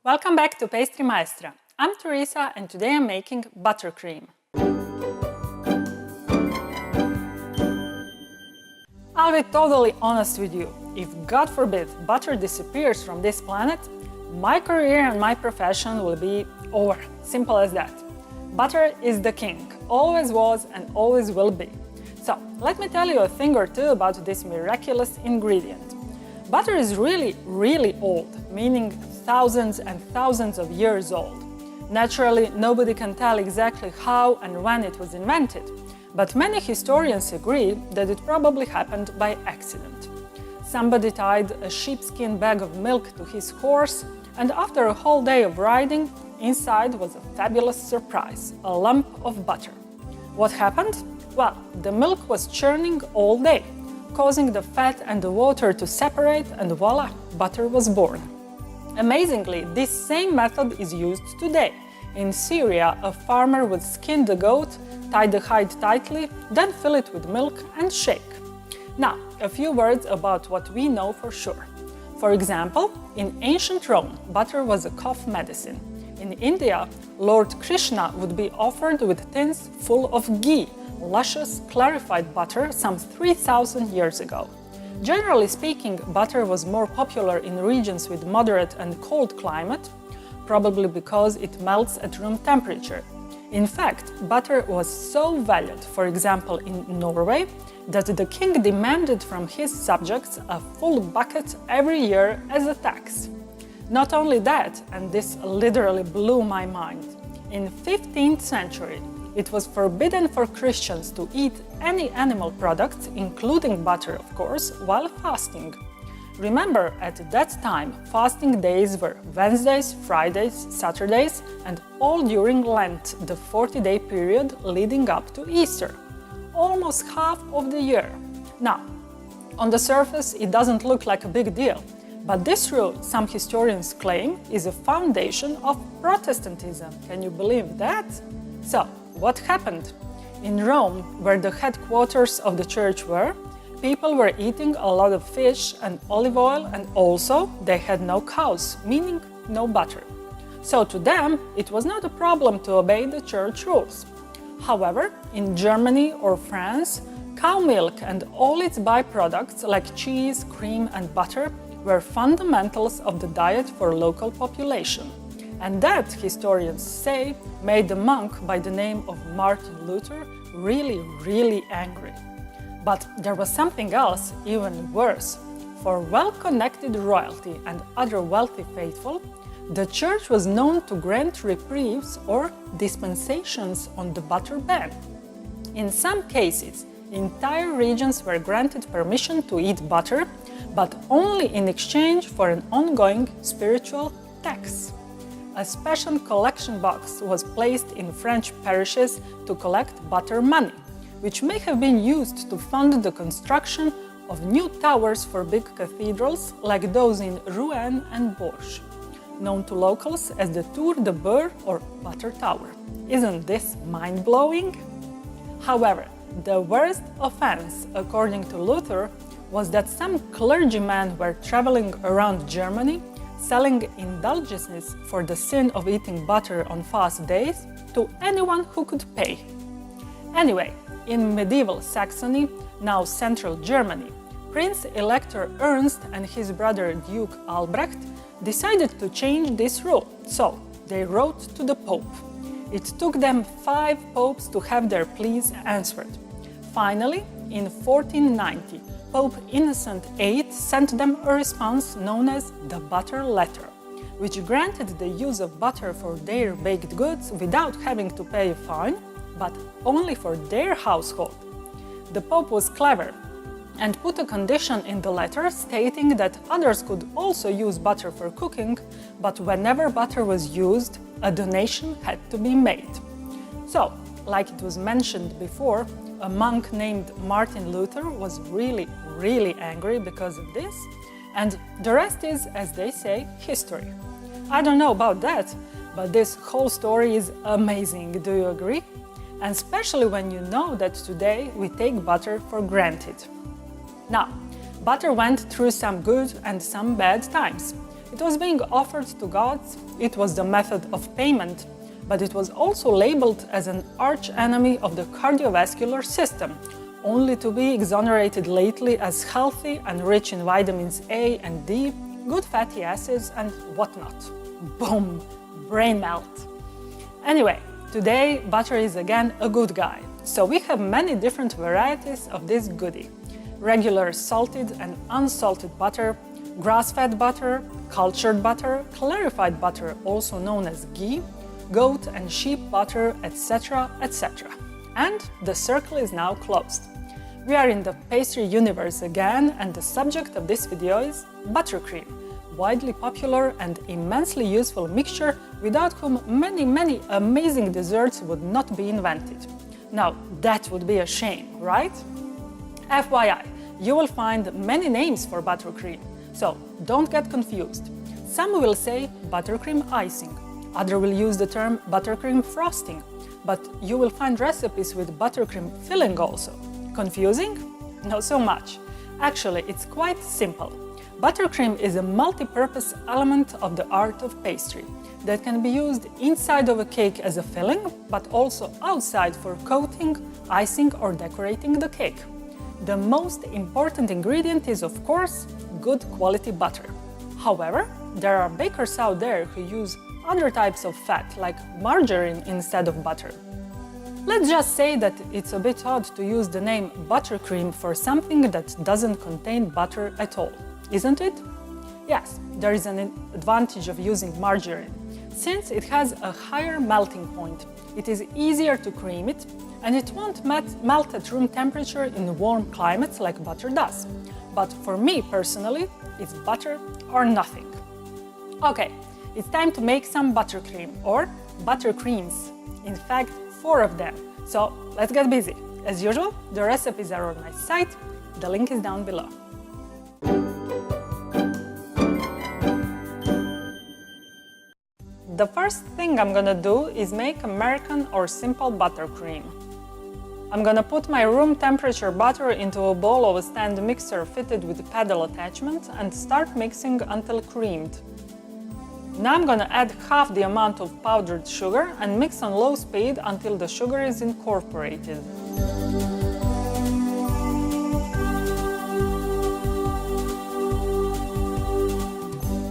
Welcome back to Pastry Maestra. I'm Teresa and today I'm making buttercream. I'll be totally honest with you. If God forbid butter disappears from this planet, my career and my profession will be over. Simple as that. Butter is the king, always was and always will be. So let me tell you a thing or two about this miraculous ingredient. Butter is really old, meaning thousands and thousands of years old. Naturally, nobody can tell exactly how and when it was invented, but many historians agree that it probably happened by accident. Somebody tied a sheepskin bag of milk to his horse, and after a whole day of riding, inside was a fabulous surprise, a lump of butter. What happened? Well, the milk was churning all day, causing the fat and the water to separate, and voila, butter was born. Amazingly, this same method is used today. In Syria, a farmer would skin the goat, tie the hide tightly, then fill it with milk and shake. Now, a few words about what we know for sure. For example, in ancient Rome, butter was a cough medicine. In India, Lord Krishna would be offered with tins full of ghee, luscious, clarified butter some 3,000 years ago. Generally speaking, butter was more popular in regions with moderate and cold climate, probably because it melts at room temperature. In fact, butter was so valued, for example in Norway, that the king demanded from his subjects a full bucket every year as a tax. Not only that, and this literally blew my mind, in 15th century, it was forbidden for Christians to eat any animal products, including butter, of course, while fasting. Remember, at that time, fasting days were Wednesdays, Fridays, Saturdays, and all during Lent, the 40-day period leading up to Easter. Almost half of the year. Now, on the surface, it doesn't look like a big deal, but this rule, some historians claim, is a foundation of Protestantism. Can you believe that? So, what happened? In Rome, where the headquarters of the church were, people were eating a lot of fish and olive oil, and also they had no cows, meaning no butter. So to them, it was not a problem to obey the church rules. However, in Germany or France, cow milk and all its byproducts like cheese, cream and butter were fundamentals of the diet for local population. And that, historians say, made a monk by the name of Martin Luther really angry. But there was something else even worse. For well-connected royalty and other wealthy faithful, the church was known to grant reprieves or dispensations on the butter ban. In some cases, entire regions were granted permission to eat butter, but only in exchange for an ongoing spiritual tax. A special collection box was placed in French parishes to collect butter money, which may have been used to fund the construction of new towers for big cathedrals like those in Rouen and Bourges, known to locals as the Tour de Beurre or Butter Tower. Isn't this mind-blowing? However, the worst offense, according to Luther, was that some clergymen were traveling around Germany selling indulgences for the sin of eating butter on fast days to anyone who could pay. Anyway, in medieval Saxony, now central Germany, Prince Elector Ernst and his brother Duke Albrecht decided to change this rule, so they wrote to the Pope. It took them 5 popes to have their pleas answered. Finally, in 1490, Pope Innocent VIII sent them a response known as the Butter Letter, which granted the use of butter for their baked goods without having to pay a fine, but only for their household. The Pope was clever and put a condition in the letter stating that others could also use butter for cooking, but whenever butter was used, a donation had to be made. So, like it was mentioned before, a monk named Martin Luther was really angry because of this, and the rest is, as they say, history. I don't know about that, but this whole story is amazing, do you agree? And especially when you know that today we take butter for granted. Now, butter went through some good and some bad times. It was being offered to gods, it was the method of payment, but it was also labeled as an arch-enemy of the cardiovascular system, only to be exonerated lately as healthy and rich in vitamins A and D, good fatty acids and whatnot. Boom! Brain melt. Anyway, today butter is again a good guy. So we have many different varieties of this goodie. Regular salted and unsalted butter, grass-fed butter, cultured butter, clarified butter, also known as ghee, goat and sheep butter, etc., etc. And the circle is now closed. We are in the pastry universe again, and the subject of this video is buttercream, widely popular and immensely useful mixture without whom many amazing desserts would not be invented. Now, that would be a shame, right? FYI, you will find many names for buttercream, so don't get confused. Some will say buttercream icing, others will use the term buttercream frosting, but you will find recipes with buttercream filling also. Confusing? Not so much. Actually, it's quite simple. Buttercream is a multi-purpose element of the art of pastry that can be used inside of a cake as a filling, but also outside for coating, icing or decorating the cake. The most important ingredient is, of course, good quality butter. However, there are bakers out there who use other types of fat, like margarine instead of butter. Let's just say that it's a bit odd to use the name buttercream for something that doesn't contain butter at all, isn't it? Yes, there is an advantage of using margarine. Since it has a higher melting point, it is easier to cream it, and it won't melt at room temperature in warm climates like butter does. But for me personally, it's butter or nothing. Okay, it's time to make some buttercream or buttercreams. In fact, 4 of them. So let's get busy. As usual, the recipes are on my site. The link is down below. The first thing I'm gonna do is make American or simple buttercream. I'm gonna put my room temperature butter into a bowl of a stand mixer fitted with paddle attachment and start mixing until creamed. Now I'm gonna add half the amount of powdered sugar and mix on low speed until the sugar is incorporated.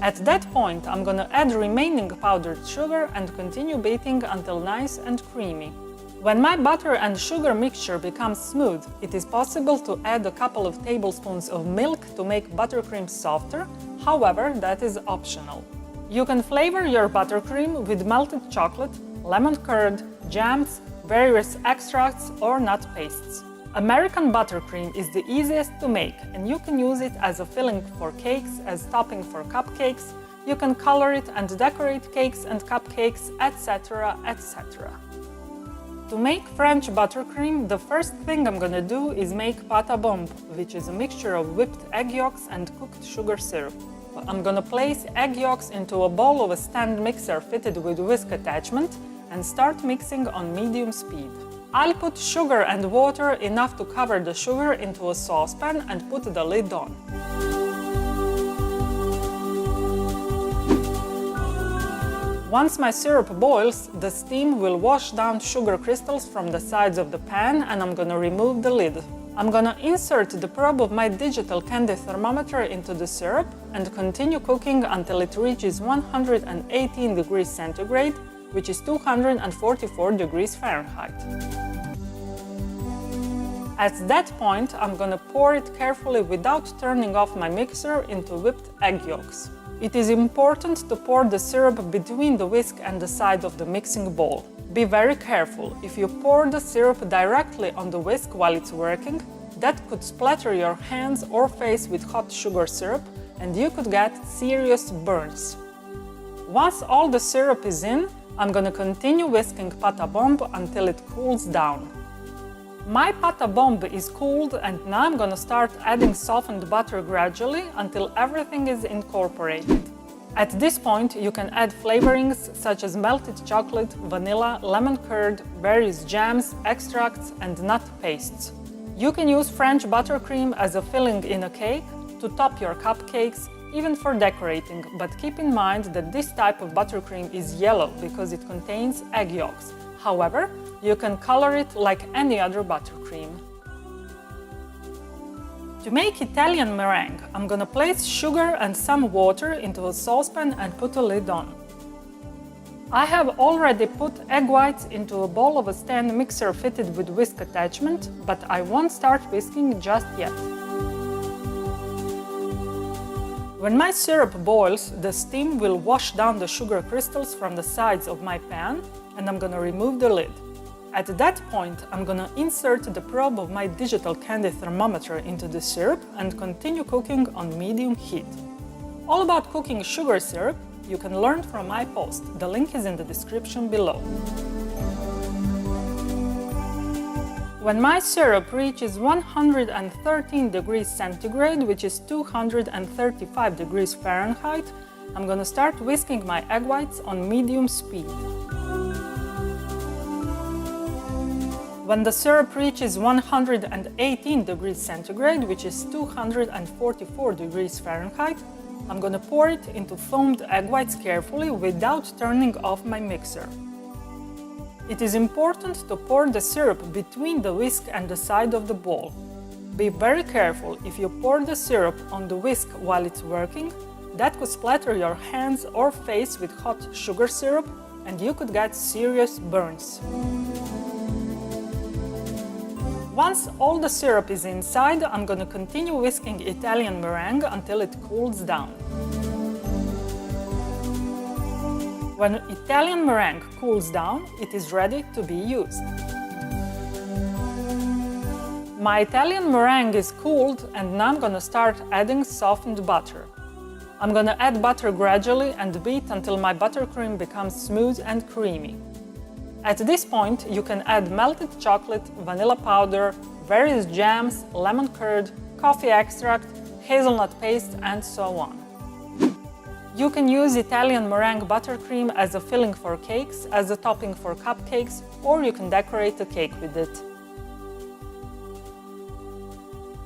At that point, I'm gonna add remaining powdered sugar and continue beating until nice and creamy. When my butter and sugar mixture becomes smooth, it is possible to add a couple of tablespoons of milk to make buttercream softer, however, that is optional. You can flavor your buttercream with melted chocolate, lemon curd, jams, various extracts or nut pastes. American buttercream is the easiest to make, and you can use it as a filling for cakes, as topping for cupcakes. You can color it and decorate cakes and cupcakes, etc., etc. To make French buttercream, the first thing I'm gonna do is make pâte à bombe, which is a mixture of whipped egg yolks and cooked sugar syrup. I'm gonna place egg yolks into a bowl of a stand mixer fitted with whisk attachment and start mixing on medium speed. I'll put sugar and water enough to cover the sugar into a saucepan and put the lid on. Once my syrup boils, the steam will wash down sugar crystals from the sides of the pan and I'm gonna remove the lid. I'm gonna insert the probe of my digital candy thermometer into the syrup and continue cooking until it reaches 118 degrees centigrade, which is 244 degrees Fahrenheit. At that point, I'm gonna pour it carefully without turning off my mixer into whipped egg yolks. It is important to pour the syrup between the whisk and the side of the mixing bowl. Be very careful. If you pour the syrup directly on the whisk while it's working, that could splatter your hands or face with hot sugar syrup and you could get serious burns. Once all the syrup is in, I'm gonna continue whisking pâte à bombe until it cools down. My pâte à bombe is cooled and now I'm gonna start adding softened butter gradually until everything is incorporated. At this point, you can add flavorings such as melted chocolate, vanilla, lemon curd, various jams, extracts, and nut pastes. You can use French buttercream as a filling in a cake, to top your cupcakes, even for decorating, but keep in mind that this type of buttercream is yellow because it contains egg yolks. However, you can color it like any other buttercream. To make Italian meringue, I'm gonna place sugar and some water into a saucepan and put a lid on. I have already put egg whites into a bowl of a stand mixer fitted with whisk attachment, but I won't start whisking just yet. When my syrup boils, the steam will wash down the sugar crystals from the sides of my pan, and I'm gonna remove the lid. At that point, I'm gonna insert the probe of my digital candy thermometer into the syrup and continue cooking on medium heat. All about cooking sugar syrup you can learn from my post. The link is in the description below. When my syrup reaches 113 degrees centigrade, which is 235 degrees Fahrenheit, I'm gonna start whisking my egg whites on medium speed. When the syrup reaches 118 degrees centigrade, which is 244 degrees Fahrenheit, I'm gonna pour it into foamed egg whites carefully without turning off my mixer. It is important to pour the syrup between the whisk and the side of the bowl. Be very careful. If you pour the syrup on the whisk while it's working, that could splatter your hands or face with hot sugar syrup and you could get serious burns. Once all the syrup is inside, I'm gonna continue whisking Italian meringue until it cools down. When Italian meringue cools down, it is ready to be used. My Italian meringue is cooled and now I'm gonna start adding softened butter. I'm gonna add butter gradually and beat until my buttercream becomes smooth and creamy. At this point, you can add melted chocolate, vanilla powder, various jams, lemon curd, coffee extract, hazelnut paste, and so on. You can use Italian meringue buttercream as a filling for cakes, as a topping for cupcakes, or you can decorate the cake with it.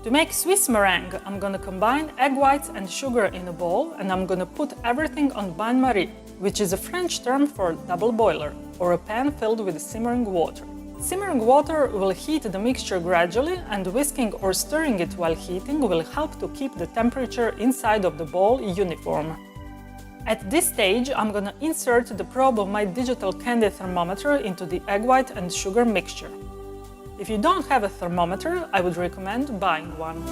To make Swiss meringue, I'm gonna combine egg whites and sugar in a bowl, and I'm gonna put everything on bain-marie, which is a French term for double boiler, or a pan filled with simmering water. Simmering water will heat the mixture gradually, and whisking or stirring it while heating will help to keep the temperature inside of the bowl uniform. At this stage, I'm gonna insert the probe of my digital candy thermometer into the egg white and sugar mixture. If you don't have a thermometer, I would recommend buying one.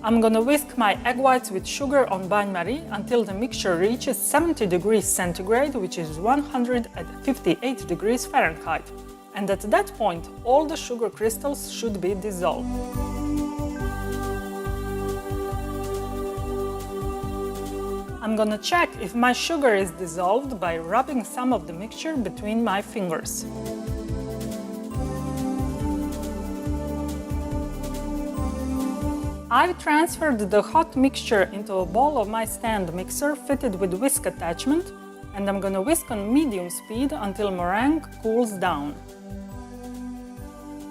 I'm gonna whisk my egg whites with sugar on bain-marie until the mixture reaches 70 degrees centigrade, which is 158 degrees Fahrenheit. And at that point, all the sugar crystals should be dissolved. I'm gonna check if my sugar is dissolved by rubbing some of the mixture between my fingers. I've transferred the hot mixture into a bowl of my stand mixer fitted with whisk attachment, and I'm gonna whisk on medium speed until meringue cools down.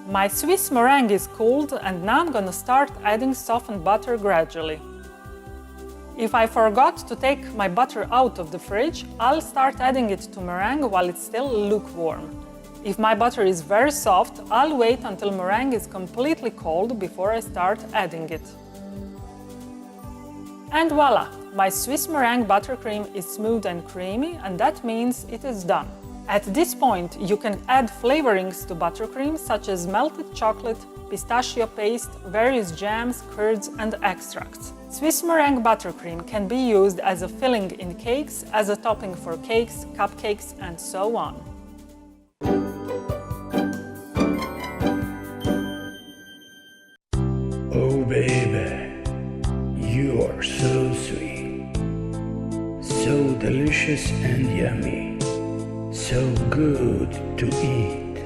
My Swiss meringue is cooled, and now I'm gonna start adding softened butter gradually. If I forgot to take my butter out of the fridge, I'll start adding it to meringue while it's still lukewarm. If my butter is very soft, I'll wait until meringue is completely cold before I start adding it. And voila! My Swiss meringue buttercream is smooth and creamy, and that means it is done. At this point, you can add flavorings to buttercream such as melted chocolate, pistachio paste, various jams, curds, and extracts. Swiss meringue buttercream can be used as a filling in cakes, as a topping for cakes, cupcakes, and so on. Oh baby, you are so sweet, so delicious and yummy, so good to eat.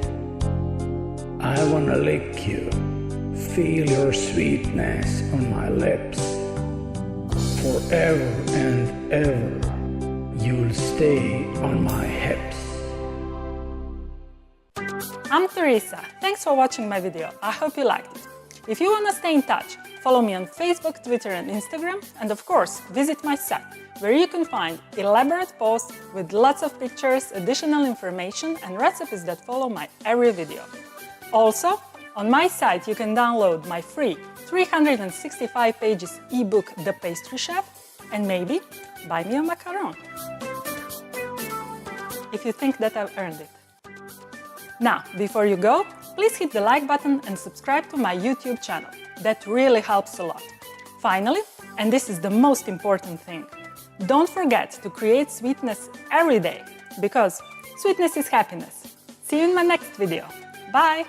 I wanna lick you, feel your sweetness on my lips. Forever and ever, you'll stay on my hips. I'm Teresa. Thanks for watching my video. I hope you liked it. If you want to stay in touch, follow me on Facebook, Twitter and Instagram, and of course, visit my site, where you can find elaborate posts with lots of pictures, additional information and recipes that follow my every video. Also, on my site you can download my free 365 pages ebook The Pastry Chef and maybe buy me a macaron if you think that I've earned it. Now, before you go, please hit the like button and subscribe to my YouTube channel. That really helps a lot. Finally, and this is the most important thing, don't forget to create sweetness every day, because sweetness is happiness. See you in my next video. Bye!